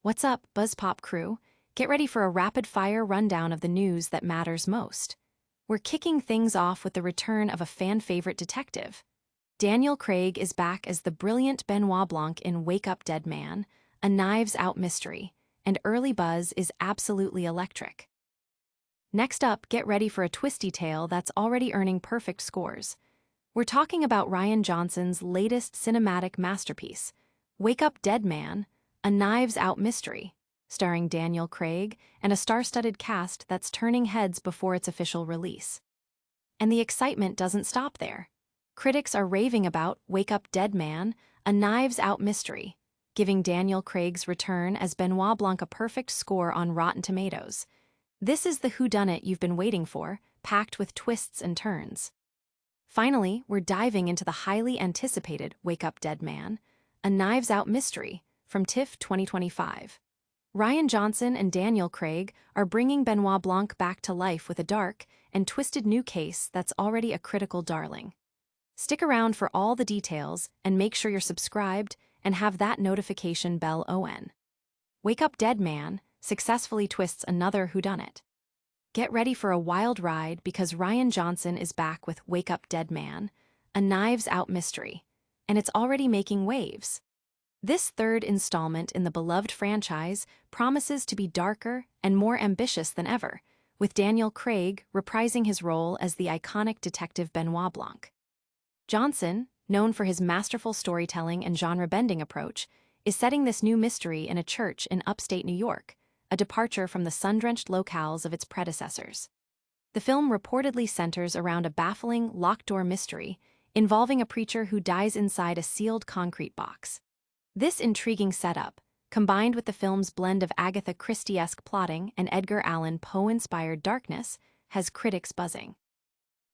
What's up, Buzz Pop crew? Get ready for a rapid-fire rundown of the news that matters most. We're kicking things off with the return of a fan-favorite detective. Daniel Craig is back as the brilliant Benoit Blanc in Wake Up Dead Man, a knives-out mystery, and early buzz is absolutely electric. Next up, get ready for a twisty tale that's already earning perfect scores. We're talking about Rian Johnson's latest cinematic masterpiece, Wake Up Dead Man, a knives-out mystery, starring Daniel Craig and a star-studded cast that's turning heads before its official release. And the excitement doesn't stop there. Critics are raving about Wake Up Dead Man, a knives-out mystery, giving Daniel Craig's return as Benoit Blanc a perfect score on Rotten Tomatoes. This is the whodunit you've been waiting for, packed with twists and turns. Finally, we're diving into the highly anticipated Wake Up Dead Man, a knives-out mystery, from TIFF 2025. Rian Johnson and Daniel Craig are bringing Benoit Blanc back to life with a dark and twisted new case that's already a critical darling. Stick around for all the details and make sure you're subscribed and have that notification bell on. Wake Up Dead Man successfully twists another whodunit. Get ready for a wild ride because Rian Johnson is back with Wake Up Dead Man, a knives-out mystery, and it's already making waves. This third installment in the beloved franchise promises to be darker and more ambitious than ever, with Daniel Craig reprising his role as the iconic detective Benoit Blanc. Johnson, known for his masterful storytelling and genre-bending approach, is setting this new mystery in a church in upstate New York, a departure from the sun-drenched locales of its predecessors. The film reportedly centers around a baffling, locked-door mystery involving a preacher who dies inside a sealed concrete box. This intriguing setup, combined with the film's blend of Agatha Christie-esque plotting and Edgar Allan Poe-inspired darkness, has critics buzzing.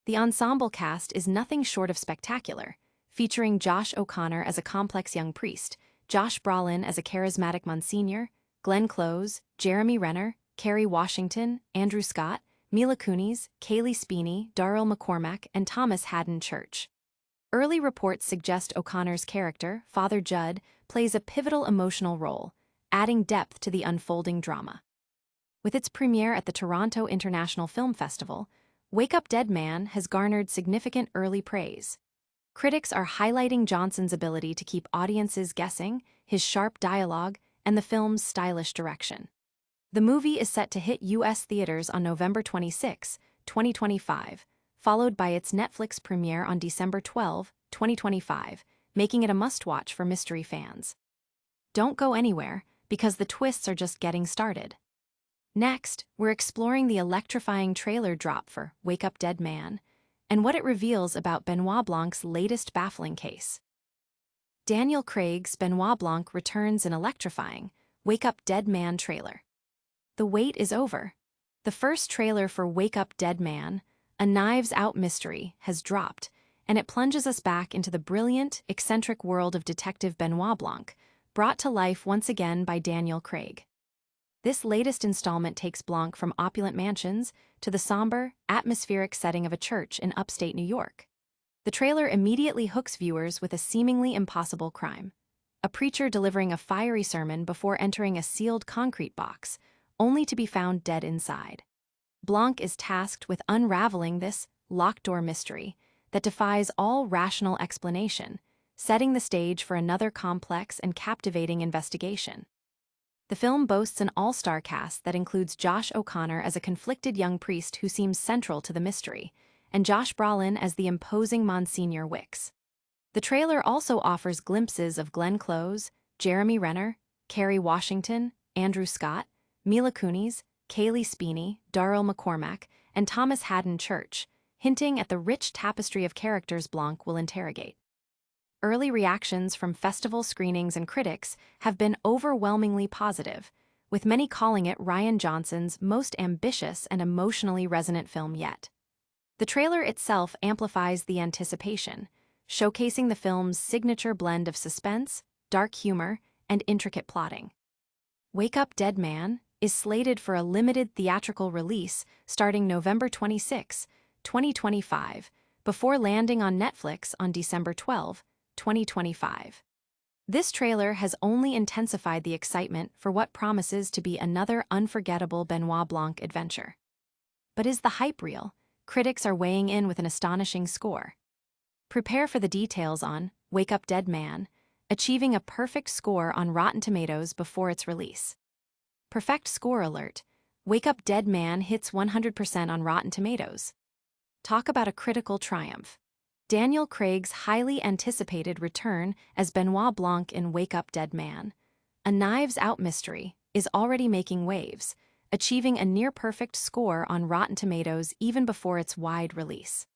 The ensemble cast is nothing short of spectacular, featuring Josh O'Connor as a complex young priest, Josh Brolin as a charismatic Monsignor, Glenn Close, Jeremy Renner, Kerry Washington, Andrew Scott, Mila Kunis, Kaylee Speeney, Darryl McCormack, and Thomas Haddon Church. Early reports suggest O'Connor's character, Father Judd, plays a pivotal emotional role, adding depth to the unfolding drama. With its premiere at the Toronto International Film Festival, Wake Up Dead Man has garnered significant early praise. Critics are highlighting Johnson's ability to keep audiences guessing, his sharp dialogue, and the film's stylish direction. The movie is set to hit U.S. theaters on November 26, 2025, followed by its Netflix premiere on December 12, 2025, making it a must-watch for mystery fans. Don't go anywhere, because the twists are just getting started. Next, we're exploring the electrifying trailer drop for Wake Up Dead Man and what it reveals about Benoit Blanc's latest baffling case. Daniel Craig's Benoit Blanc returns in electrifying Wake Up Dead Man trailer. The wait is over. The first trailer for Wake Up Dead Man, a knives-out mystery, has dropped, and it plunges us back into the brilliant, eccentric world of Detective Benoit Blanc, brought to life once again by Daniel Craig. This latest installment takes Blanc from opulent mansions to the somber, atmospheric setting of a church in upstate New York. The trailer immediately hooks viewers with a seemingly impossible crime: a preacher delivering a fiery sermon before entering a sealed concrete box, only to be found dead inside. Blanc is tasked with unraveling this locked-door mystery that defies all rational explanation, setting the stage for another complex and captivating investigation. The film boasts an all-star cast that includes Josh O'Connor as a conflicted young priest who seems central to the mystery, and Josh Brolin as the imposing Monsignor Wicks. The trailer also offers glimpses of Glenn Close, Jeremy Renner, Kerry Washington, Andrew Scott, Mila Kunis, Kaylee Speeney, Darryl McCormack, and Thomas Haddon Church, hinting at the rich tapestry of characters Blanc will interrogate. Early reactions from festival screenings and critics have been overwhelmingly positive, with many calling it Rian Johnson's most ambitious and emotionally resonant film yet. The trailer itself amplifies the anticipation, showcasing the film's signature blend of suspense, dark humor, and intricate plotting. Wake Up Dead Man is slated for a limited theatrical release starting November 26, 2025, before landing on Netflix on December 12, 2025. This trailer has only intensified the excitement for what promises to be another unforgettable Benoit Blanc adventure. But is the hype real? Critics are weighing in with an astonishing score. Prepare for the details on Wake Up Dead Man, achieving a perfect score on Rotten Tomatoes before its release. Perfect score alert. Wake Up Dead Man hits 100% on Rotten Tomatoes. Talk about a critical triumph. Daniel Craig's highly anticipated return as Benoit Blanc in Wake Up Dead Man, a Knives Out mystery, is already making waves, achieving a near-perfect score on Rotten Tomatoes even before its wide release.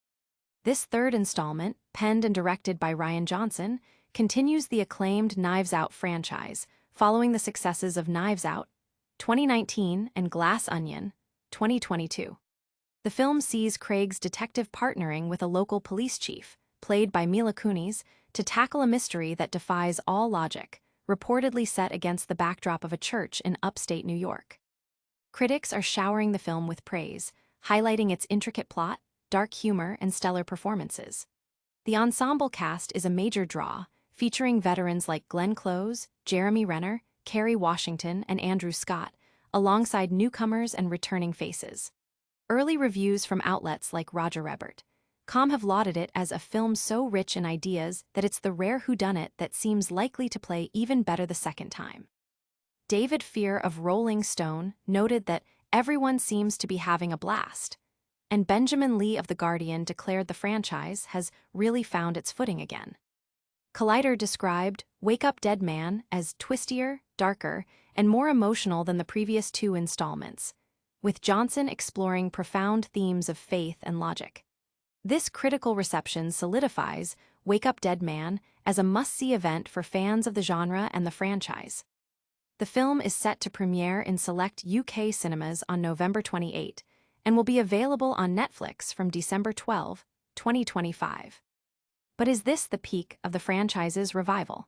This third installment, penned and directed by Rian Johnson, continues the acclaimed Knives Out franchise, following the successes of Knives Out, 2019, and Glass Onion, 2022. The film sees Craig's detective partnering with a local police chief, played by Mila Kunis, to tackle a mystery that defies all logic, reportedly set against the backdrop of a church in upstate New York. Critics are showering the film with praise, highlighting its intricate plot, dark humor, and stellar performances. The ensemble cast is a major draw, featuring veterans like Glenn Close, Jeremy Renner, Kerry Washington, and Andrew Scott, alongside newcomers and returning faces. Early reviews from outlets like Roger Ebert.com have lauded it as a film so rich in ideas that it's the rare whodunit that seems likely to play even better the second time. David Fear of Rolling Stone noted that everyone seems to be having a blast, and Benjamin Lee of The Guardian declared the franchise has really found its footing again. Collider described Wake Up Dead Man as twistier, darker, and more emotional than the previous two installments, with Johnson exploring profound themes of faith and logic. This critical reception solidifies Wake Up Dead Man as a must-see event for fans of the genre and the franchise. The film is set to premiere in select UK cinemas on November 28 and will be available on Netflix from December 12, 2025. But is this the peak of the franchise's revival?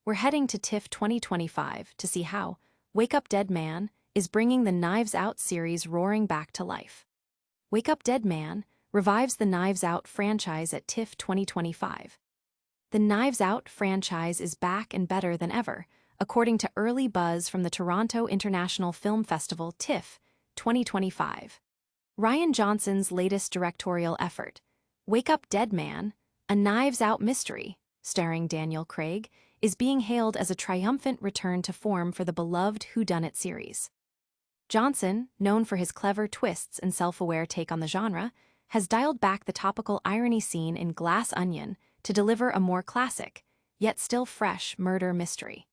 We're heading to TIFF 2025 to see how Wake Up Dead Man is bringing the Knives Out series roaring back to life. Wake Up Dead Man revives the Knives Out franchise at TIFF 2025. The Knives Out franchise is back and better than ever, according to early buzz from the Toronto International Film Festival TIFF 2025. Rian Johnson's latest directorial effort, Wake Up Dead Man, a Knives Out mystery, starring Daniel Craig, is being hailed as a triumphant return to form for the beloved Whodunit series. Johnson, known for his clever twists and self-aware take on the genre, has dialed back the topical irony scene in Glass Onion to deliver a more classic, yet still fresh, murder mystery.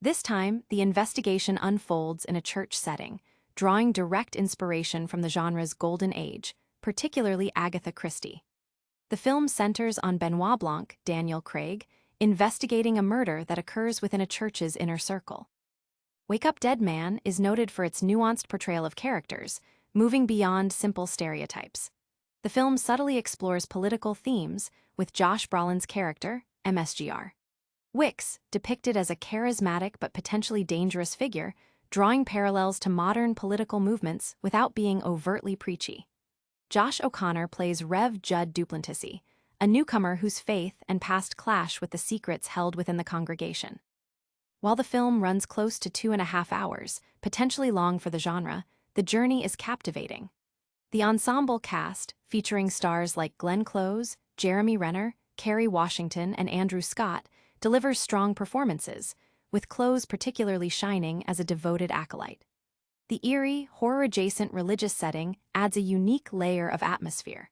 This time, the investigation unfolds in a church setting, drawing direct inspiration from the genre's golden age, particularly Agatha Christie. The film centers on Benoit Blanc, Daniel Craig, investigating a murder that occurs within a church's inner circle. Wake Up Dead Man is noted for its nuanced portrayal of characters, moving beyond simple stereotypes. The film subtly explores political themes, with Josh Brolin's character, MSGR. Wicks, depicted as a charismatic but potentially dangerous figure, drawing parallels to modern political movements without being overtly preachy. Josh O'Connor plays Rev Judd Duplantis, a newcomer whose faith and past clash with the secrets held within the congregation. While the film runs close to 2.5 hours, potentially long for the genre, the journey is captivating. The ensemble cast, featuring stars like Glenn Close, Jeremy Renner, Kerry Washington, and Andrew Scott, delivers strong performances, with Close particularly shining as a devoted acolyte. The eerie, horror-adjacent religious setting adds a unique layer of atmosphere.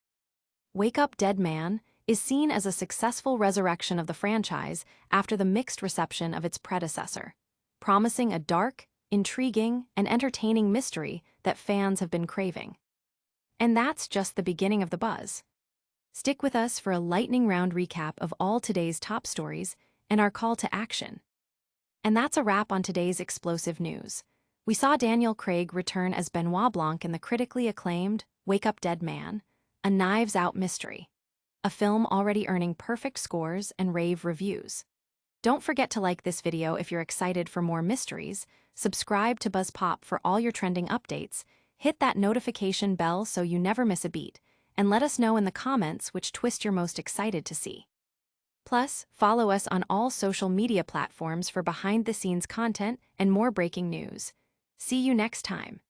Wake Up Dead Man is seen as a successful resurrection of the franchise after the mixed reception of its predecessor, promising a dark, intriguing, and entertaining mystery that fans have been craving. And that's just the beginning of the buzz. Stick with us for a lightning round recap of all today's top stories and our call to action. And that's a wrap on today's explosive news. We saw Daniel Craig return as Benoit Blanc in the critically acclaimed Wake Up Dead Man, a Knives Out mystery, a film already earning perfect scores and rave reviews. Don't forget to like this video if you're excited for more mysteries, subscribe to BuzzPop for all your trending updates, hit that notification bell so you never miss a beat, and let us know in the comments which twist you're most excited to see. Plus, follow us on all social media platforms for behind-the-scenes content and more breaking news. See you next time.